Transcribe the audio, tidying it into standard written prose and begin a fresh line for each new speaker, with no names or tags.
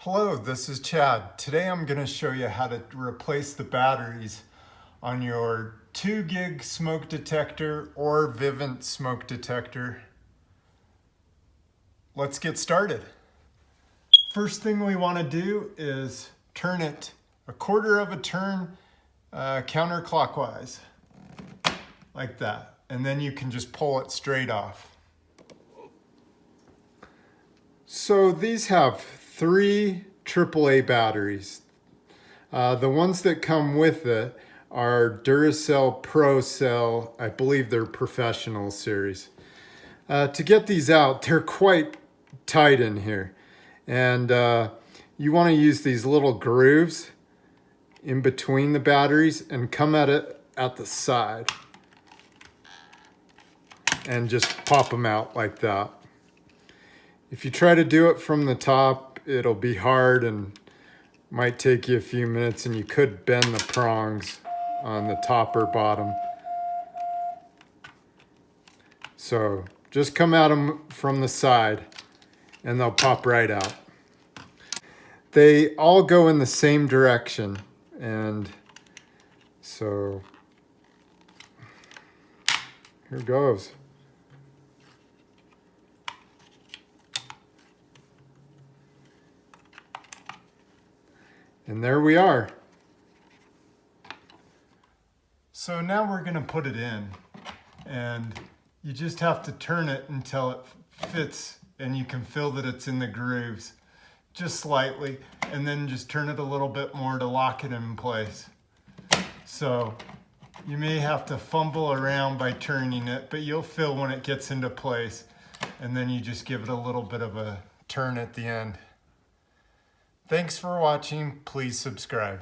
Hello, this is Chad. Today I'm going to show you how to replace the batteries on your 2 gig smoke detector or Vivint smoke detector. Let's get started. First thing we want to do is turn it a quarter of a turn counterclockwise, like that. And then you can just pull it straight off. So these have 3 AAA batteries. The ones that come with it are Duracell Pro Cell. I believe they're Professional series. To get these out, they're quite tight in here. And you want to use these little grooves in between the batteries and come at it at the side. And just pop them out like that. If you try to do it from the top, it'll be hard and might take you a few minutes, and you could bend the prongs on the top or bottom. So just come at them from the side and they'll pop right out. They all go in the same direction, and so here goes. And there we are. So now we're going to put it in, and you just have to turn it until it fits and you can feel that it's in the grooves just slightly, and then just turn it a little bit more to lock it in place. So you may have to fumble around by turning it, but you'll feel when it gets into place, and then you just give it a little bit of a turn at the end. Thanks for watching. Please subscribe.